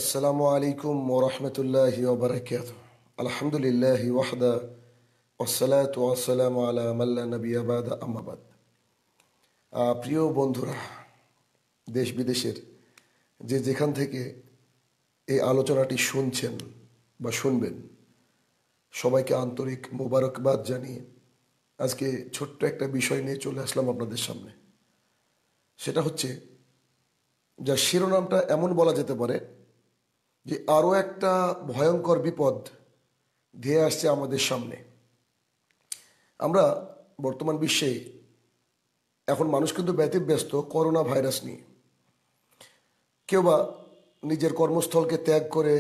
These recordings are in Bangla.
আসসালামু আলাইকুম ওয়া রাহমাতুল্লাহি ওয়া বারাকাতুহু। আলহামদুলিল্লাহি ওয়াহদা ওয়াসসালাতু ওয়াসসালামু আলা মান লা নাবিয়্যা বা'দা আম্মা বাদ। প্রিয় বন্ধুরা, দেশ বিদেশের যে যেখান থেকে এই আলোচনাটি শুনছেন বা শুনবেন, সবাইকে আন্তরিক মোবারকবাদ জানিয়ে আজকে ছোট্ট একটা বিষয় নিয়ে চলে আসলাম আপনাদের সামনে। সেটা হচ্ছে, যার শিরোনামটা এমন বলা যেতে পারে যে আরও একটা ভয়ঙ্কর বিপদ ধেয়ে আসছে আমাদের সামনে। আমরা বর্তমান বিশ্বে এখন মানুষ কিন্তু ব্যতিব্যস্ত করোনা ভাইরাস নিয়ে। কেউ বা নিজের কর্মস্থলকে ত্যাগ করে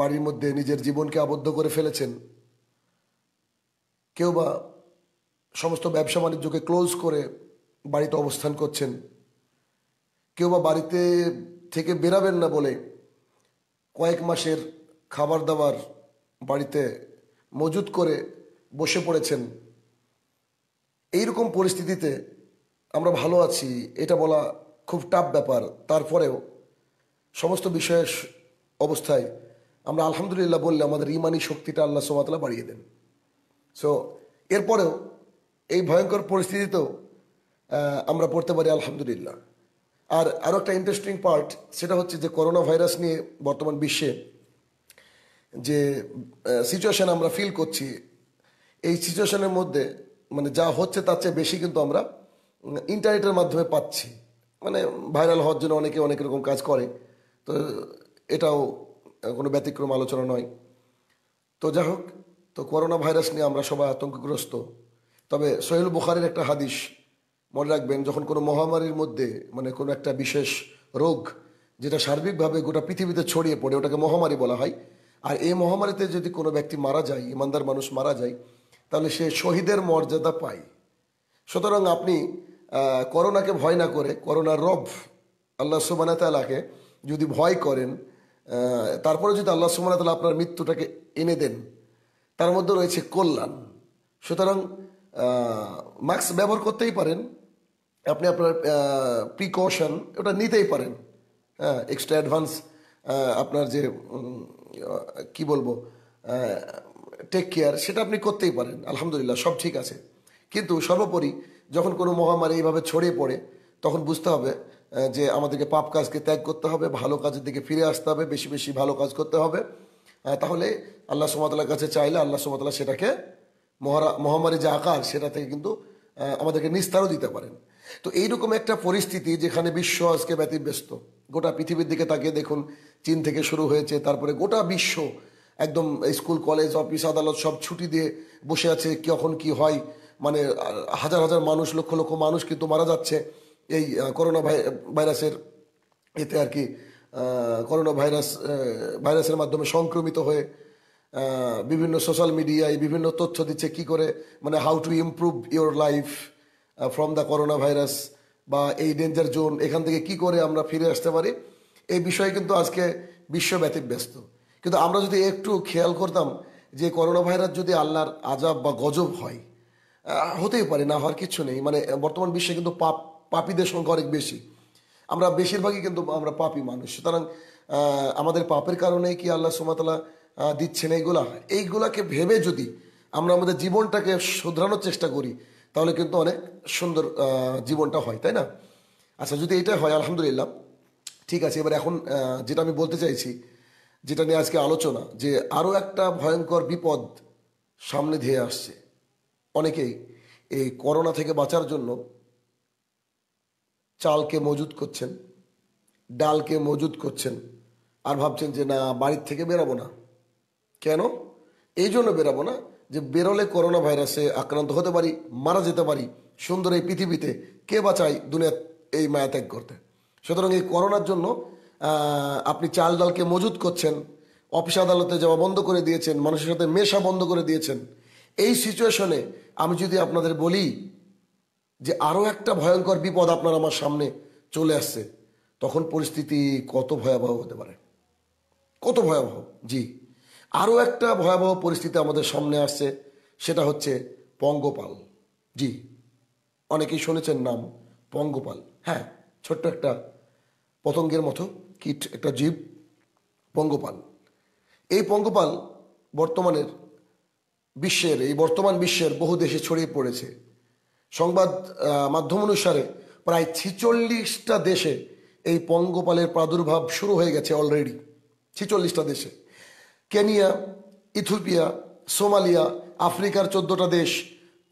বাড়ির মধ্যে নিজের জীবনকে আবদ্ধ করে ফেলেছেন, কেউ বা সমস্ত ব্যবসা বাণিজ্যকে ক্লোজ করে বাড়িতে অবস্থান করছেন, কেউ বা বাড়িতে থেকে বেরাবেন না বলে কয়েক মাসের খাবার দাবার বাড়িতে মজুত করে বসে পড়েছেন। এইরকম পরিস্থিতিতে আমরা ভালো আছি এটা বলা খুব টাফ ব্যাপার। তারপরেও সমস্ত বিষয়ের অবস্থায় আমরা আলহামদুলিল্লাহ বললে আমাদের ইমানি শক্তিটা আল্লাহ সুবহানাহু ওয়া তাআলা বাড়িয়ে দেন। সো এরপরেও এই ভয়ঙ্কর পরিস্থিতিতেও আমরা পড়তে পারি আলহামদুলিল্লাহ। আর আরও একটা ইন্টারেস্টিং পার্ট, সেটা হচ্ছে যে করোনা ভাইরাস নিয়ে বর্তমান বিশ্বে যে সিচুয়েশান আমরা ফিল করছি, এই সিচুয়েশনের মধ্যে মানে যা হচ্ছে তার চেয়ে বেশি কিন্তু আমরা ইন্টারনেটের মাধ্যমে পাচ্ছি। মানে ভাইরাল হওয়ার জন্য অনেকে অনেক রকম কাজ করে, তো এটাও কোনো ব্যতিক্রম আলোচনা নয়। তো যাই হোক, তো করোনা ভাইরাস নিয়ে আমরা সবাই আতঙ্কগ্রস্ত। তবে সহিহ বুখারীর একটা হাদিস মনে রাখবেন, যখন কোনো মহামারীর মধ্যে মানে কোনো একটা বিশেষ রোগ যেটা সার্বিকভাবে গোটা পৃথিবীতে ছড়িয়ে পড়ে, ওটাকে মহামারী বলা হয়। আর এই মহামারীতে যদি কোনো ব্যক্তি মারা যায়, ইমানদার মানুষ মারা যায়, তাহলে সে শহীদের মর্যাদা পায়। সুতরাং আপনি করোনাকে ভয় না করে করোনার রব আল্লাহ সুবহানাহু ওয়া তাআলাকে যদি ভয় করেন, তারপরে যদি আল্লাহ সুবহানাহু ওয়া তাআলা আপনার মৃত্যুটাকে এনে দেন, তার মধ্যে রয়েছে কল্যাণ। সুতরাং মাস্ক ব্যবহার করতেই পারেন, আপনি আপনার প্রিকশন ওটা নিতেই পারেন। হ্যাঁ, এক্সট্রা অ্যাডভান্স আপনার যে কি বলবো টেক কেয়ার, সেটা আপনি করতেই পারেন। আলহামদুলিল্লাহ, সব ঠিক আছে। কিন্তু সর্বোপরি যখন কোনো মহামারী এইভাবে ছড়িয়ে পড়ে, তখন বুঝতে হবে যে আমাদেরকে পাপ কাজকে ত্যাগ করতে হবে, ভালো কাজের দিকে ফিরে আসতে হবে, বেশি বেশি ভালো কাজ করতে হবে। তাহলে আল্লাহ সুবহানাহু ওয়া তাআলার কাছে চাইলে আল্লাহ সুবহানাহু ওয়া তাআলা সেটাকে মহামারী যে আকার, সেটা থেকে কিন্তু আমাদেরকে নিস্তারও দিতে পারেন। তো এইরকম একটা পরিস্থিতি যেখানে বিশ্ব আজকে ব্যতিব্যস্ত। গোটা পৃথিবীর দিকে তাকিয়ে দেখুন, চীন থেকে শুরু হয়েছে, তারপরে গোটা বিশ্ব একদম স্কুল কলেজ অফিস আদালত সব ছুটি দিয়ে বসে আছে, কখন কি হয়। মানে হাজার হাজার মানুষ, লক্ষ লক্ষ মানুষ কিন্তু মারা যাচ্ছে এই করোনা ভাইরাসের এতে আর কি। করোনা ভাইরাসের মাধ্যমে সংক্রমিত হয়ে বিভিন্ন সোশ্যাল মিডিয়ায় বিভিন্ন তথ্য দিচ্ছে কি করে, মানে how to improve your life from the corona virus, বা এই ডেঞ্জার জোন, এখান থেকে কি করে আমরা ফিরে আসতে পারি। এই বিষয়ে কিন্তু আজকে বিশ্ব ব্যতিব্যস্ত। কিন্তু আমরা যদি একটু খেয়াল করতাম যে করোনা ভাইরাস যদি আল্লাহর আজাব বা গজব হয়, হতেই পারে, না হওয়ার কিছু নেই। মানে বর্তমান বিশ্বে কিন্তু পাপীদের সংখ্যা অনেক বেশি। আমরা বেশিরভাগই কিন্তু আমরা পাপী মানুষ। সুতরাং আমাদের পাপের কারণেই কি আল্লাহ সুবহানাহু ওয়া তাআলা দিচ্ছেন এইগুলাকে ভেবে যদি আমরা আমাদের জীবনটাকে শুধরানোর চেষ্টা করি, তাহলে কিন্তু অনেক সুন্দর জীবনটা হয়, তাই না? আচ্ছা, যদি এটা হয় আলহামদুলিল্লাহ, ঠিক আছে। এবার এখন যেটা আমি বলতে চাইছি, যেটা নিয়ে আজকে আলোচনা, যে আরও একটা ভয়ঙ্কর বিপদ সামনে ধেয়ে আসছে। অনেকেই এই করোনা থেকে বাঁচার জন্য চালকে মজুত করছেন, ডালকে মজুত করছেন, আর ভাবছেন যে না, বাড়ির থেকে বেরাবো না। কেন? এই জন্য বেরাবো না যে বেরোলে করোনা ভাইরাসে আক্রান্ত হতে পারি, মারা যেতে পারি। সুন্দর এই পৃথিবীতে কে বাঁচায় দুনিয়া এই মায়া ত্যাগ করতে? সুতরাং এই করোনার জন্য আপনি চাল ডালকে মজুত করছেন, অফিস আদালতে যাওয়া বন্ধ করে দিয়েছেন, মানুষের সাথে মেশা বন্ধ করে দিয়েছেন। এই সিচুয়েশনে আমি যদি আপনাদের বলি যে আরও একটা ভয়ঙ্কর বিপদ আপনার আমার সামনে চলে আসছে, তখন পরিস্থিতি কত ভয়াবহ হতে পারে, কত ভয়াবহ। জি, আরও একটা ভয়াবহ পরিস্থিতি আমাদের সামনে আসছে, সেটা হচ্ছে পঙ্গপাল। জি, অনেকেই শুনেছেন নাম পঙ্গপাল। হ্যাঁ, ছোট্ট একটা পতঙ্গের মতো কীট, একটা জীব পঙ্গপাল। এই পঙ্গপাল বর্তমান বিশ্বের বহু দেশে ছড়িয়ে পড়েছে। সংবাদ মাধ্যম অনুসারে প্রায় 46টা দেশে এই পঙ্গপালের প্রাদুর্ভাব শুরু হয়ে গেছে অলরেডি। 46টা দেশে, কেনিয়া, ইথিওপিয়া, সোমালিয়া, আফ্রিকার 14টা দেশ,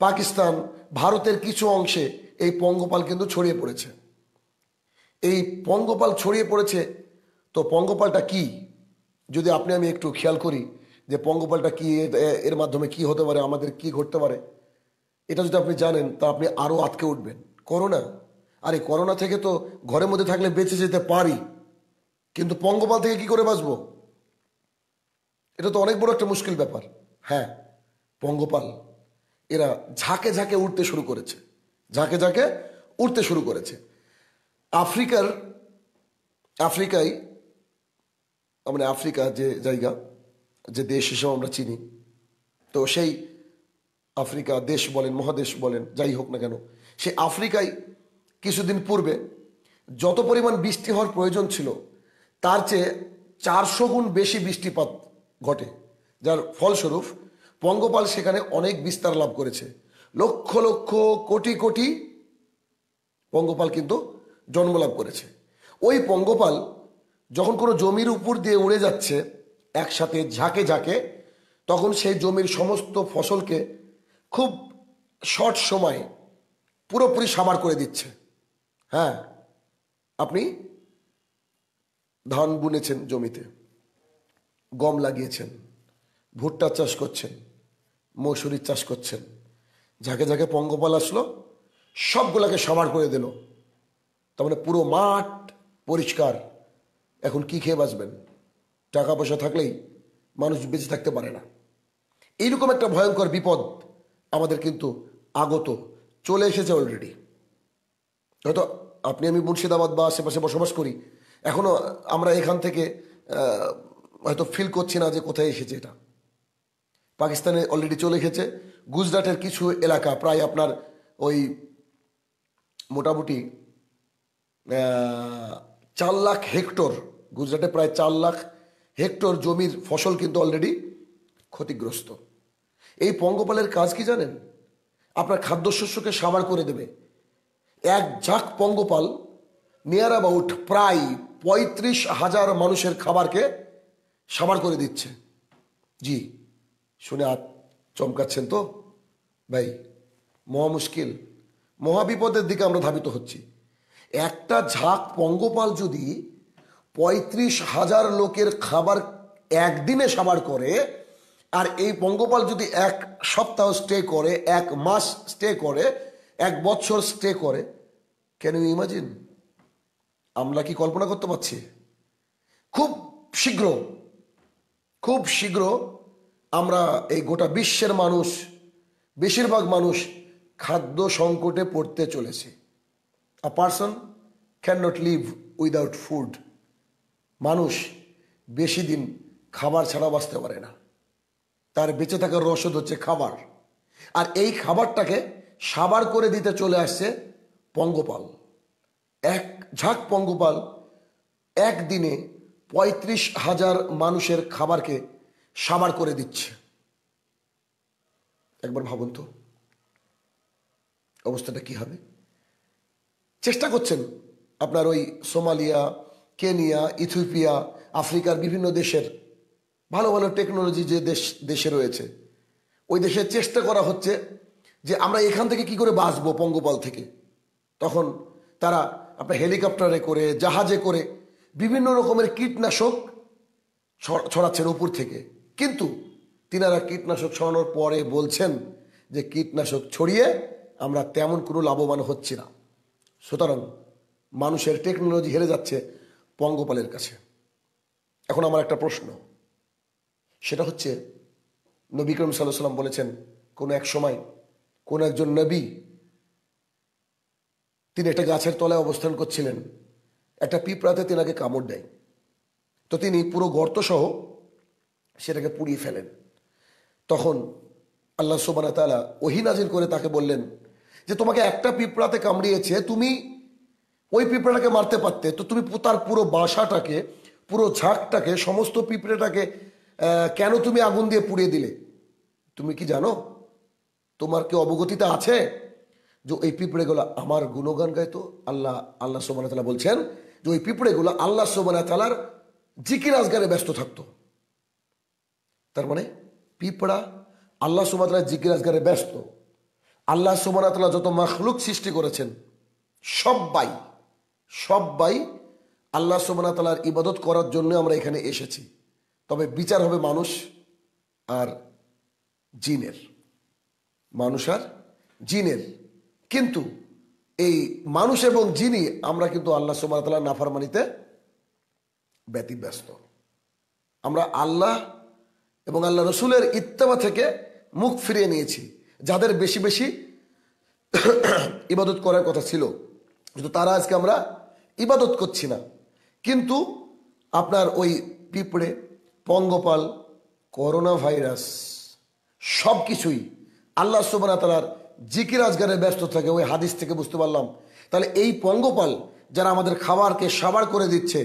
পাকিস্তান, ভারতের কিছু অংশে এই পঙ্গপাল কিন্তু ছড়িয়ে পড়েছে। এই পঙ্গপাল ছড়িয়ে পড়েছে, তো পঙ্গপালটা কি যদি আমি একটু খেয়াল করি যে পঙ্গপালটা কি, এর মাধ্যমে কি হতে পারে, আমাদের কি ঘটতে পারে, এটা যদি আপনি জানেন তা আপনি আরো আটকে উঠবেন। করোনা, আরে করোনা থেকে তো ঘরের মধ্যে থাকলে বেঁচে যেতে পারি, কিন্তু পঙ্গপাল থেকে কি করে বাঁচবো? এটা তো অনেক বড় একটা মুশকিল ব্যাপার। হ্যাঁ, পঙ্গপাল এরা ঝাঁকে ঝাঁকে উঠতে শুরু করেছে, ঝাঁকে ঝাঁকে উঠতে শুরু করেছে। আফ্রিকায় মানে আফ্রিকা যে জায়গা, যে দেশ হিসেবে আমরা চিনি, তো সেই আফ্রিকা দেশ বলেন, মহাদেশ বলেন, যাই হোক না কেন, সেই আফ্রিকায় কিছুদিন পূর্বে যত পরিমাণ বৃষ্টি হওয়ার প্রয়োজন ছিল তার চেয়ে 400 গুণ বেশি বৃষ্টিপাত ঘটে, যার ফলস্বরূপ পঙ্গপাল সেখানে অনেক বিস্তার লাভ করেছে। লক্ষ লক্ষ কোটি কোটি পঙ্গপাল কিন্তু জন্মলাভ করেছে। ওই পঙ্গপাল যখন কোনো জমির উপর দিয়ে উড়ে যাচ্ছে একসাথে ঝাঁকে ঝাঁকে, তখন সেই জমির সমস্ত ফসলকে খুব শর্ট সময়ে পুরোপুরি সাবার করে দিচ্ছে। হ্যাঁ, আপনি ধান বুনেছেন, জমিতে গম লাগিয়েছেন, ভুট্টা চাষ করছেন, মৌসুরির চাষ করছেন, ঝাঁকে ঝাঁকে পঙ্গপাল আসলো, সবগুলাকে সাবার করে দিল। তার মানে পুরো মাঠ পরিষ্কার। এখন কি খেয়ে বাঁচবেন? টাকা পয়সা থাকলেই মানুষ বেঁচে থাকতে পারে না। এইরকম একটা ভয়ঙ্কর বিপদ আমাদের কিন্তু আগত, চলে এসেছে অলরেডি। হয়তো আপনি আমি মুর্শিদাবাদ বা আশেপাশে বসবাস করি, এখনো আমরা এখান থেকে হয়তো ফিল করছি না যে কোথায় এসেছে এটা। পাকিস্তানে অলরেডি চলে এসেছে। গুজরাটের কিছু এলাকা, প্রায় আপনার ওই মোটামুটি 4 লাখ হেক্টর, গুজরাটে প্রায় 4 লাখ হেক্টর জমির ফসল কিন্তু অলরেডি ক্ষতিগ্রস্ত। এই পঙ্গপালের কাজ কি জানেন? আপনার খাদ্যশস্যকে সাবার করে দেবে। এক ঝাঁক পঙ্গপাল নিয়ার অ্যাবাউট প্রায় 35,000 মানুষের খাবারকে সাবার করে দিচ্ছে। জি, শুনে চমকাচ্ছেন তো ভাই? মহা মুশকিল, মহাবিপদের দিকে আমরা ধাবিত হচ্ছি। একটা ঝাঁক পঙ্গপাল যদি 35,000 লোকের খাবার একদিনে সাবার করে, আর এই পঙ্গপাল যদি 1 সপ্তাহ স্টে করে, 1 মাস স্টে করে, 1 বছর স্টে করে, ক্যান ইউ ইমাজিন? আমরা কি কল্পনা করতে পারছি? খুব শীঘ্র আমরা এই গোটা বিশ্বের মানুষ, বেশিরভাগ মানুষ খাদ্য সংকটে পড়তে চলেছে। A person cannot live without food. মানুষ বেশি দিন খাবার ছাড়া বাঁচতে পারে না। তার বেঁচে থাকার রসদ হচ্ছে খাবার। আর এই খাবারটাকে সাবার করে দিতে চলে আসছে পঙ্গপাল। এক ঝাঁক পঙ্গপাল একদিনে 35,000 মানুষের খাবারকে সাবার করে দিচ্ছে। একবার ভাবুন তো অবস্থাটা কি হবে। চেষ্টা করছেন আপনার ওই সোমালিয়া, কেনিয়া, ইথিওপিয়া, আফ্রিকার বিভিন্ন দেশের ভালো ভালো টেকনোলজি যে দেশে রয়েছে, ওই দেশে চেষ্টা করা হচ্ছে যে আমরা এখান থেকে কি করে বাঁচবো পঙ্গপাল থেকে। তখন তারা আপনার হেলিকপ্টারে করে, জাহাজে করে বিভিন্ন রকমের কীটনাশক ছড়াচ্ছেন উপর থেকে। কিন্তু তিনারা কীটনাশক ছড়ানোর পরে বলছেন যে কীটনাশক ছড়িয়ে আমরা তেমন কোনো লাভবান হচ্ছি না। সুতরাং মানুষের টেকনোলজি হেরে যাচ্ছে পঙ্গপালের কাছে। এখন আমার একটা প্রশ্ন, সেটা হচ্ছে নবী করিম সাল্লাল্লাহু আলাইহি ওয়াসাল্লাম বলেছেন কোনো এক সময় কোন একজন নবী, তিনি একটা গাছের তলায় অবস্থান করছিলেন, একটা পিঁপড়াতে তেনাকে কামড় দেয়। তো তিনি পুরো গর্ত সহ সেটাকে পুড়িয়ে ফেলেন। তখন আল্লাহ সুবহানাহু ওয়া তাআলা ওহী নাযিল করে তাকে বললেন যে তোমাকে একটা পিঁপড়াতে কামড়িয়েছে, তুমি ওই পিঁপড়াটাকে মারতে পারতে, তো তুমি তার পুরো বাসাটাকে পুরো ঝাঁকটাকে, সমস্ত পিঁপড়েটাকে কেন তুমি আগুন দিয়ে পুড়িয়ে দিলে? তুমি কি জানো? তোমার কি অবগতিতে আছে যে এই পিঁপড়েগুলো আমার গুণগান গাইতো? আল্লাহ সুবহানাহু ওয়া তাআলা বলছেন যে ওই পিঁপড়েগুলো আল্লাহ সুবহানাহু ওয়া তাআলার জিকির আজগারে ব্যস্ত থাকতো। তার মানে পিঁপড়া আল্লাহ সুবহানাহু ওয়া তাআলার জিকির আজগারে ব্যস্ত। আল্লাহ সুবহানাহু ওয়া তাআলা যত মাখলুক সৃষ্টি করেছেন সবাই সবাই আল্লাহ সুবহানাহু ওয়া তাআলার ইবাদত করার জন্য আমরা এখানে এসেছি। তবে বিচার হবে মানুষ আর জিনের, মানুষ আর জিনের। কিন্তু এই মানুষ এবং জিনি আমরা কিন্তু আল্লাহ সুবহানাহু ওয়া তাআলার নাফরমানিতে ব্যতিব্যস্ত। আমরা আল্লাহ এবং আল্লাহ রসুলের ইত্তেবা থেকে মুখ ফিরিয়ে নিয়েছি। যাদের বেশি বেশি ইবাদত করার কথা ছিল, কিন্তু তারা আজকে আমরা ইবাদত করছি না। কিন্তু আপনার ওই পিঁপড়ে, পঙ্গপাল, করোনা ভাইরাস সব কিছুই আল্লাহ সুবহানাহু ওয়া তাআলার জিকির আজগারে ব্যস্ত থাকে। ওই হাদিস থেকে বুঝতে পারলাম তাহলে এই পঙ্গপাল যারা আমাদের খাবারকে সাবার করে দিচ্ছে,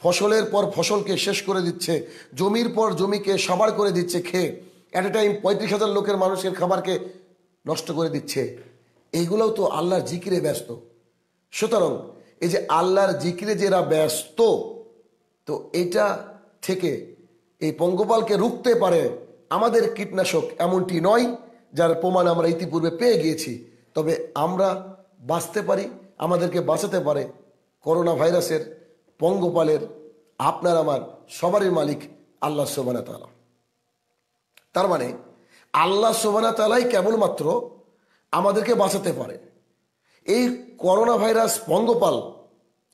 ফসলের পর ফসলকে শেষ করে দিচ্ছে, জমির পর জমিকে সাবার করে দিচ্ছে, খেয়ে অ্যাট এ টাইম 35,000 লোকের মানুষের খাবারকে নষ্ট করে দিচ্ছে, এইগুলোও তো আল্লাহর জিকিরে ব্যস্ত। সুতরাং এই যে আল্লাহর জিকিরে যারা ব্যস্ত, তো এটা থেকে এই পঙ্গপালকে রুখতে পারে আমাদের কীটনাশক এমনটি নয়, যার প্রমাণ আমরা ইতিপূর্বে পেয়ে গিয়েছি। তবে আমরা বাঁচতে পারি, আমাদেরকে বাঁচাতে পারে করোনা ভাইরাসের, পঙ্গপালের, আপনার আমার সবারই মালিক আল্লাহ সুবহানাহু ওয়া তাআলা। তার মানে আল্লাহ সুবহানাহু ওয়া তাআলাই কেবলমাত্র আমাদেরকে বাঁচাতে পারে। এই করোনা ভাইরাস, পঙ্গপাল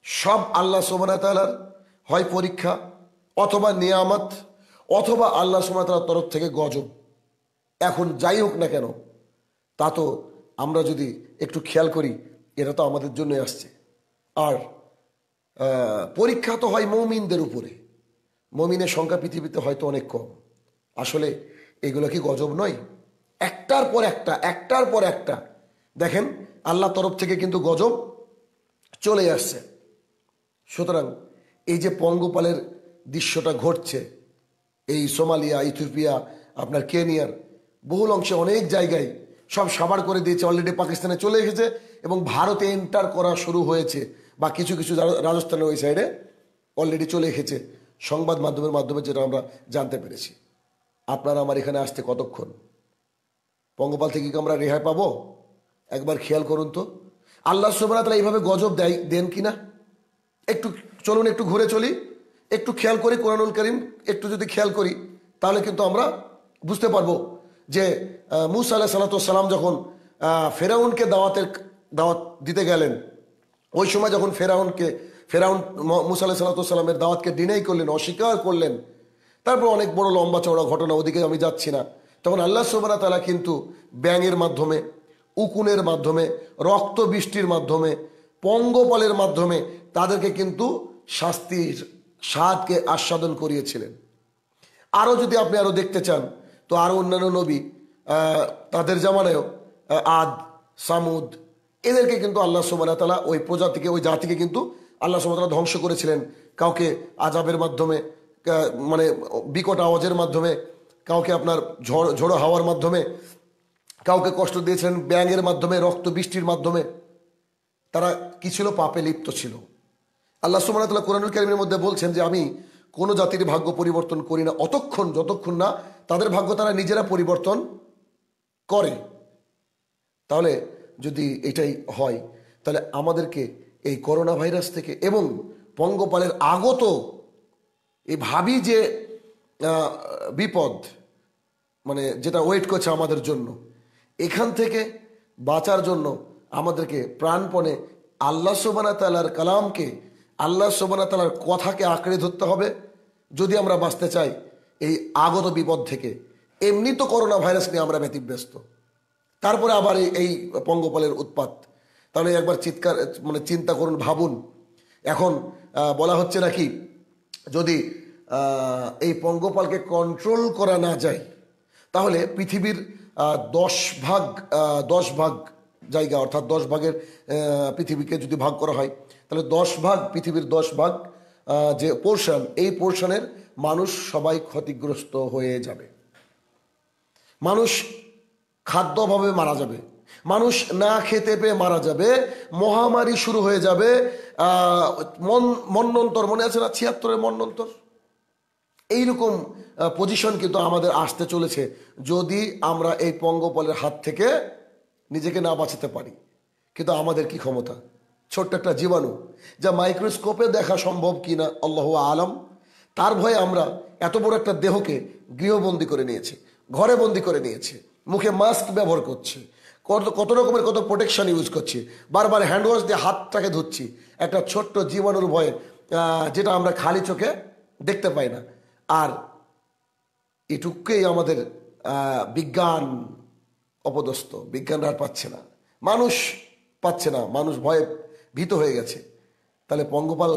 সব আল্লাহ সুবহানাহু ওয়া তাআলার হয় পরীক্ষা, অথবা নিয়ামত, অথবা আল্লাহ সুবহানাহু ওয়া তাআলার তরফ থেকে গজব। এখন যাই হোক না কেন, তা তো আমরা যদি একটু খেয়াল করি, এটা তো আমাদের জন্যই আসছে। আর পরীক্ষা তো হয় মুমিনদের উপরে। মুমিনের সংখ্যা পৃথিবীতে হয়তো অনেক কম। আসলে এগুলো কি গজব নয়? একটার পর একটা, একটার পর একটা দেখেন আল্লাহ তরফ থেকে কিন্তু গজব চলে আসছে। সুতরাং এই যে পঙ্গপালের দৃশ্যটা ঘটছে, এই সোমালিয়া, ইথিওপিয়া, আপনার কেনিয়ার বহুল অংশে অনেক জায়গায় সব সাবার করে দিয়েছে, অলরেডি পাকিস্তানে চলে এসেছে এবং ভারতে এন্টার করা শুরু হয়েছে, বা কিছু কিছু রাজস্থানের ওই সাইডে অলরেডি চলে এসেছে, সংবাদ মাধ্যমের মাধ্যমে যেটা আমরা জানতে পেরেছি। আপনারা আমার এখানে আসতে কতক্ষণ? পঙ্গপাল থেকে কি আমরা রেহাই পাবো? একবার খেয়াল করুন তো, আল্লাহ সুবহানাহু ওয়া তাআলা এইভাবে গজব দেন কিনা? একটু চলুন, একটু ঘুরে চলি, একটু খেয়াল করি কোরআনুল কারীম, একটু যদি খেয়াল করি তাহলে কিন্তু আমরা বুঝতে পারবো যে মূসা আলাইহিস সালাম যখন ফেরাউনকে দাওয়াত দিতে গেলেন, ওই সময় যখন ফেরাউন মূসা আলাইহিস সালামের দাওয়াতকে ডিনাই করলেন, অস্বীকার করলেন, তারপর অনেক বড় লম্বা চওড়া ঘটনা, ওদিকে আমি যাচ্ছি না। তখন আল্লাহ সুবহানাহু ওয়া তাআলা কিন্তু ব্যাঙের মাধ্যমে, উকুনের মাধ্যমে, রক্ত বৃষ্টির মাধ্যমে, পঙ্গপালের মাধ্যমে তাদেরকে কিন্তু শাস্তির স্বাদকে আস্বাদন করিয়েছিলেন। আরও যদি আপনি আরও দেখতে চান তো আরও অন্যান্য নবী, তাদের জামানায়ও আদ, সামুদ, এদেরকে কিন্তু আল্লাহ সুবহানাহু ওয়া তাআলা ওই প্রজাতিকে, ওই জাতিকে কিন্তু আল্লাহ সুবহানাহু ওয়া তাআলা ধ্বংস করেছিলেন। কাউকে আযাবের মাধ্যমে, মানে বিকট আওয়াজের মাধ্যমে, কাউকে আপনার ঝোড়ো হাওয়ার মাধ্যমে, কাউকে কষ্ট দিয়েছিলেন ব্যাঙের মাধ্যমে, রক্ত বৃষ্টির মাধ্যমে। তারা কি ছিল? পাপে লিপ্ত ছিল। আল্লাহ সুবহানাহু ওয়া তাআলা কোরআনুল কারীমের মধ্যে বলছেন যে আমি কোনো জাতির ভাগ্য পরিবর্তন করি না যতক্ষণ না তাদের ভাগ্য তারা নিজেরা পরিবর্তন করে। তাহলে যদি এটাই হয়, তাহলে আমাদেরকে এই করোনা ভাইরাস থেকে এবং পঙ্গপালের আগত এই ভাবি যে বিপদ, মানে যেটা ওয়েট করছে আমাদের জন্য, এখান থেকে বাঁচার জন্য আমাদেরকে প্রাণপণে আল্লাহ সুবহানাহু ওয়া তাআলার কালামকে, আল্লাহ সুবহানাহু ওয়া তাআলার কথাকে আঁকড়ে ধরতে হবে যদি আমরা বাঁচতে চাই এই আগত বিপদ থেকে। এমনি তো করোনা ভাইরাস নিয়ে আমরা ব্যতিব্যস্ত, তারপরে আবার এই পঙ্গপালের উৎপাত। তাহলে একবার চিন্তা করুন, ভাবুন। এখন বলা হচ্ছে নাকি যদি এই পঙ্গপালকে কন্ট্রোল করা না যায়, তাহলে পৃথিবীর 10 ভাগ জায়গা, অর্থাৎ 10 ভাগের পৃথিবীকে যদি ভাগ করা হয়, তাহলে 10 ভাগ, পৃথিবীর 10 ভাগ যে পোর্শন, এই পোর্শনের মানুষ সবাই ক্ষতিগ্রস্ত হয়ে যাবে। মানুষ খাদ্য অভাবে মারা যাবে, মানুষ না খেতে পেয়ে মারা যাবে, মহামারী শুরু হয়ে যাবে। মন্বন্তর মনে আছে না, 76-এর মন্বন্তর? এইরকম পজিশন কিন্তু আমাদের আসতে চলেছে যদি আমরা এই পঙ্গপালের হাত থেকে নিজেকে না বাঁচাতে পারি। কিন্তু আমাদের কি ক্ষমতা? ছোট্ট একটা জীবাণু যা মাইক্রোস্কোপে দেখা সম্ভব কিনা আল্লাহু আলাম, তার ভয়ে আমরা এত বড় একটা দেহকে গৃহবন্দী করে নিয়েছি, ঘরে বন্দি করে নিয়েছি, মুখে মাস্ক ব্যবহার করছি, কত রকমের কত প্রোটেকশন ইউজ করছি, বারবার হ্যান্ড ওয়াশ দিয়ে হাতটাকে ধুচ্ছি একটা ছোট্ট জীবাণুর ভয়ে, যেটা আমরা খালি চোখে দেখতে পাই না। আর এটুকুই আমাদের বিজ্ঞান অপদস্থ, বিজ্ঞানরা আর পাচ্ছে না, মানুষ পাচ্ছে না, মানুষ ভয়ে ভীত হয়ে গেছে। তাহলে পঙ্গপাল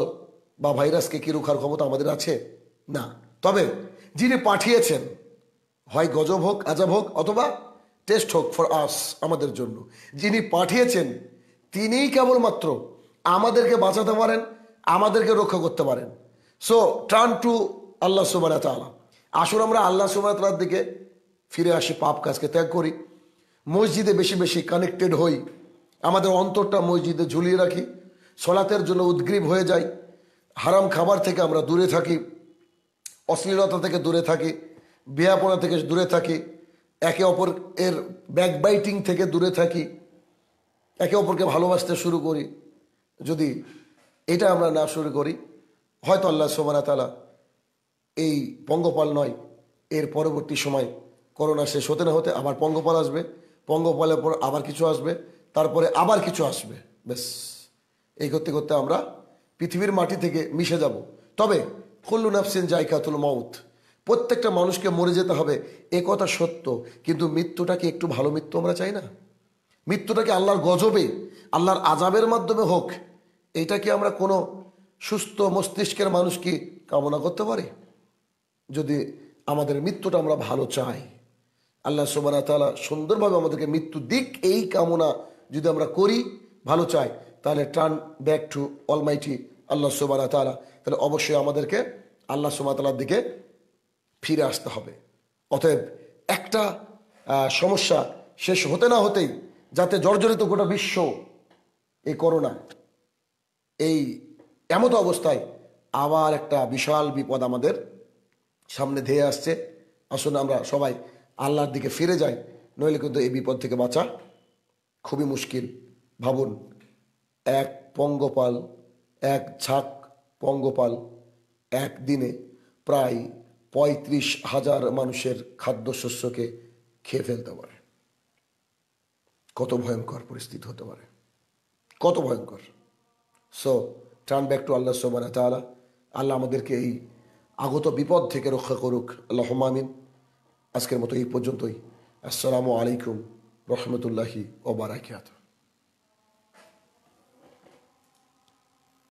বা ভাইরাসকে কি রোখার ক্ষমতা আমাদের আছে? না। তবে যিনি পাঠিয়েছেন, হয় গজব হোক, আজাব হোক, অথবা টেস্ট হোক ফর আস, আমাদের জন্য যিনি পাঠিয়েছেন তিনিই কেবলমাত্র আমাদেরকে বাঁচাতে পারেন, আমাদেরকে রক্ষা করতে পারেন। সো টার্ন টু আল্লাহ সুবহানাহু ওয়া তাআলা। আসুন আমরা আল্লাহ সুবহানাহু ওয়া তাআলার দিকে ফিরে আসি, পাপ কাজকে ত্যাগ করি, মসজিদে বেশি বেশি কানেক্টেড হই, আমাদের অন্তরটা মসজিদে ঝুলিয়ে রাখি, সলাতের জন্য উদ্গ্রীব হয়ে যাই, হারাম খাবার থেকে আমরা দূরে থাকি, অশ্লীলতা থেকে দূরে থাকি, বিয়াপনা থেকে দূরে থাকি, একে অপর এর ব্যাকবাইটিং থেকে দূরে থাকি, একে অপরকে ভালোবাসতে শুরু করি। যদি এটা আমরা না শুরু করি, হয়তো আল্লাহ সুবহানাহু ওয়া তাআলা এই পঙ্গপাল নয়, এর পরবর্তী সময় করোনা শেষ হতে না হতে আবার পঙ্গপাল আসবে, পঙ্গপালের পর আবার কিছু আসবে, তারপরে আবার কিছু আসবে, ব্যাস এই করতে করতে আমরা পৃথিবীর মাটি থেকে মিশে যাব। তবে কুল্লু নাফসিন যায়কাতুল মাউত, প্রত্যেকটা মানুষকে মরে যেতে হবে, এ কথা সত্য, কিন্তু মৃত্যুটাকে একটু ভালো মৃত্যু আমরা চাই না? মৃত্যুটাকে আল্লাহর গজবে, আল্লাহর আজাবের মাধ্যমে হোক, এইটা কি আমরা কোনো সুস্থ মস্তিষ্কের মানুষ কি কামনা করতে পারি? যদি আমাদের মৃত্যুটা আমরা ভালো চাই, আল্লাহ সুবহানাহু ওয়া তাআলা সুন্দরভাবে আমাদেরকে মৃত্যু দিক, এই কামনা যদি আমরা করি, ভালো চাই, তাহলে টার্ন ব্যাক টু অলমাইটি আল্লাহ সুবহানাহু ওয়া তাআলা, তাহলে অবশ্যই আমাদেরকে আল্লাহ সুবহানাহু ওয়া তাআলার দিকে ফিরে আসতে হবে। অতএব একটা সমস্যা শেষ হতে না হতেই যাতে জর্জরিত গোটা বিশ্ব এই করোনা, এই এমত অবস্থায় আবার একটা বিশাল বিপদ আমাদের সামনে ধেয়ে আসছে। আসুন আমরা সবাই আল্লাহর দিকে ফিরে যাই, নইলে কিন্তু এই বিপদ থেকে বাঁচা খুবই মুশকিল। ভাবুন, এক পঙ্গপাল, এক ঝাঁক পঙ্গপাল একদিনে প্রায় 35,000 মানুষের খাদ্যশস্যকে খেয়ে ফেলতে পারে। কত ভয়ঙ্কর পরিস্থিতি হতে পারে, কত ভয়ঙ্কর। সো টার্ন ব্যাক টু আল্লাহ সুবহানাহু ওয়া তাআলা। আল্লাহ আমাদেরকে এই আগত বিপদ থেকে রক্ষা করুক, আল্লাহুম্মা আমিন। আজকের মতো এই পর্যন্তই। আসসালামু আলাইকুম রহমতুল্লাহি ওয়া বারাকাতুহু।